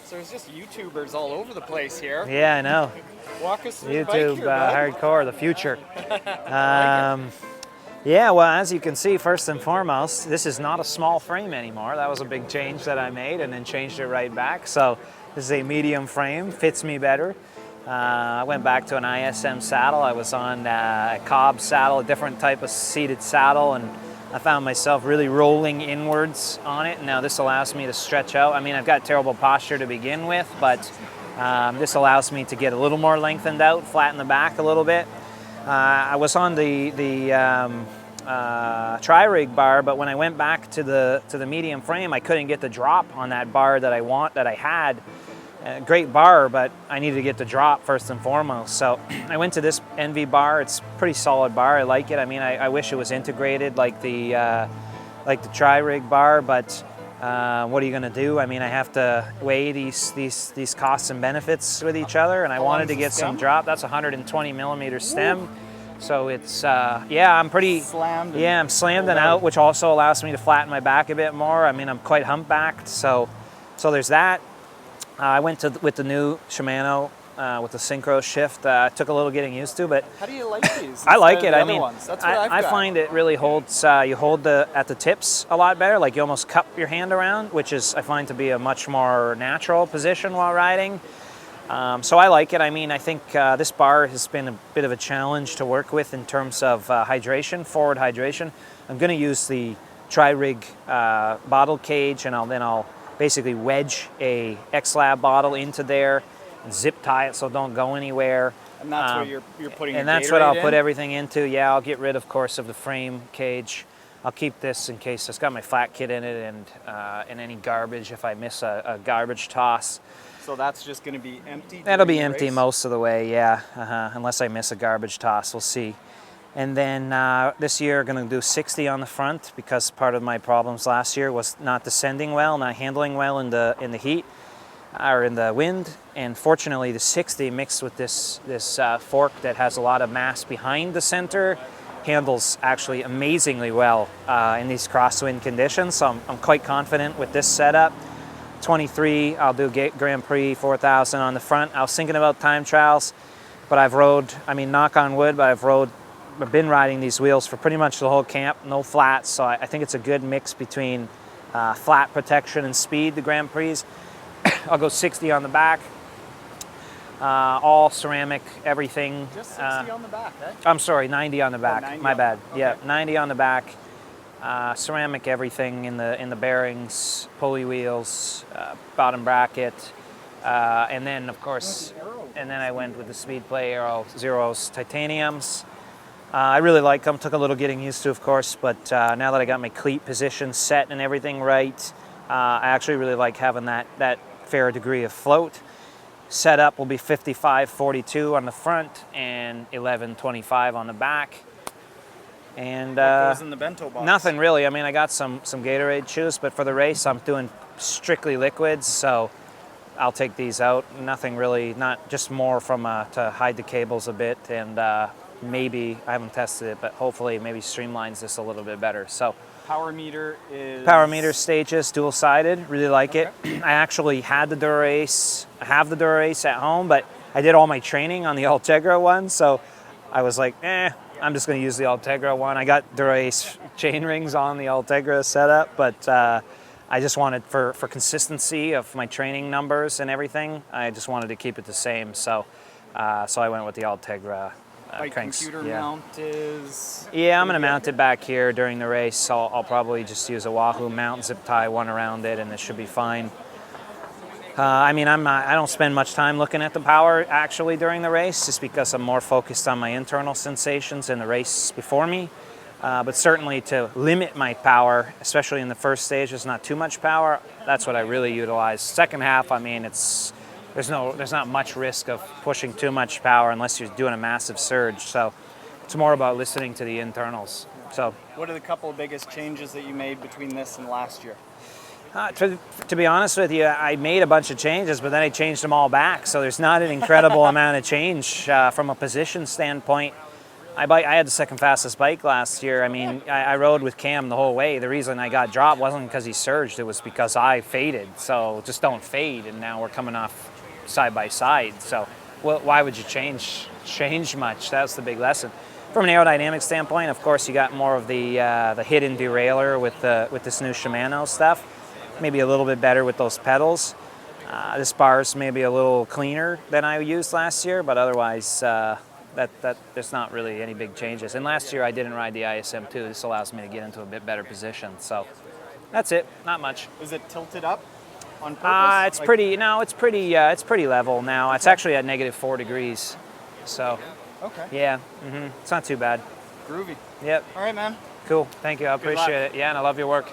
So there's just YouTubers all over the place here. Yeah, I know. Walk us through YouTube, the bike here, hardcore, the future. I like it. Yeah, well, as you can see, first and foremost, this is not a small frame anymore. That was a big change that I made and then changed it right back. So this is a medium frame, fits me better. I went back to an ISM saddle. I was on a Cobb saddle, a different type of seated saddle, and I found myself really rolling inwards on it. Now this allows me to stretch out. I mean, I've got terrible posture to begin with, but this allows me to get a little more lengthened out, flatten the back a little bit. I was on the tri-rig bar, but when I went back to the medium frame, I couldn't get the drop on that bar that I had. Great bar, but I needed to get the drop first and foremost. So I went to this Envy bar. It's a pretty solid bar. I like it. I mean, I wish it was integrated like the tri-rig bar, but what are you going to do? I mean, I have to weigh these costs and benefits with each other, and I wanted to get some drop. That's a 120 millimeter stem. Ooh. So it's, I'm pretty slammed. Yeah, I'm slammed and out, which also allows me to flatten my back a bit more. I mean, I'm quite humpbacked, so there's that. I went with the new Shimano with the synchro shift. Took a little getting used to, but how do you like these? I like it. I mean, I find it really holds. You hold at the tips a lot better. Like you almost cup your hand around, which is I find to be a much more natural position while riding. So I like it. I mean, I think this bar has been a bit of a challenge to work with in terms of hydration, forward hydration. I'm going to use the tri-rig bottle cage, and I'll basically wedge a X-Lab bottle into there and zip tie it so it don't go anywhere. And that's what you're putting. And that's what I'll put everything into. Yeah, I'll get rid, of course, of the frame cage. I'll keep this in case it's got my flat kit in it and any garbage if I miss a garbage toss. So that's just going to be empty? That'll be empty most of the way, yeah. Unless I miss a garbage toss, we'll see. And then this year, I'm going to do 60 on the front because part of my problems last year was not descending well, not handling well in the heat or in the wind. And fortunately, the 60 mixed with this fork that has a lot of mass behind the center handles actually amazingly well in these crosswind conditions. So I'm quite confident with this setup. 23, I'll do Grand Prix 4000 on the front. I was thinking about time trials, but I've rode, I mean, knock on wood, but I've been riding these wheels for pretty much the whole camp, no flats, so I think it's a good mix between flat protection and speed, the Grand Prix. I'll go 60 on the back, all ceramic, everything. Just 60 on the back, eh? I'm sorry, 90 on the back, my bad. Okay. Yeah, 90 on the back, ceramic everything in the bearings, pulley wheels, bottom bracket, and then of course, and then I went with the Speedplay Aero Zeros titaniums. I really like them, took a little getting used to, of course, but now that I got my cleat position set and everything right, I actually really like having that fair degree of float. Setup will be 55-42 on the front and 11-25 on the back. And what goes in the bento box? Nothing really. I mean, I got some Gatorade chews, but for the race, I'm doing strictly liquids, so I'll take these out. Nothing really, not just more from to hide the cables a bit and maybe, I haven't tested it, but hopefully maybe streamlines this a little bit better. So power meter is? Power meter stages, dual-sided, really like it. I actually had the Dura-Ace, I have the Dura-Ace at home, but I did all my training on the Ultegra one, so I was like, I'm just gonna use the Ultegra one. I got Dura-Ace chain rings on the Ultegra setup, but I just wanted, for consistency of my training numbers and everything, I just wanted to keep it the same, so I went with the Ultegra. Computer mount is? Yeah, I'm going to mount it back here during the race. I'll probably just use a Wahoo mount, zip tie one around it, and it should be fine. I mean, I don't spend much time looking at the power actually during the race, just because I'm more focused on my internal sensations in the race before me. But certainly to limit my power, especially in the first stage, there's not too much power. That's what I really utilize. Second half, I mean, there's not much risk of pushing too much power unless you're doing a massive surge. So it's more about listening to the internals. So what are the couple of biggest changes that you made between this and last year? To be honest with you, I made a bunch of changes, but then I changed them all back. So there's not an incredible amount of change from a position standpoint. I had the second fastest bike last year. I mean, I rode with Cam the whole way. The reason I got dropped wasn't because he surged, it was because I faded. So just don't fade, and now we're coming off side by side. So why would you change much? That's the big lesson. From an aerodynamic standpoint, of course, you got more of the hidden derailleur with this new Shimano stuff. Maybe a little bit better with those pedals. This bar's maybe a little cleaner than I used last year, but otherwise, that there's not really any big changes. And last year I didn't ride the ISM2. This allows me to get into a bit better position. So that's it. Not much. Is it tilted up on purpose? It's pretty. No, it's pretty level now. It's actually at -4 degrees. So Okay. yeah, it's not too bad. Groovy. Yep. All right, man. Cool. Thank you. I appreciate it. Yeah, and I love your work.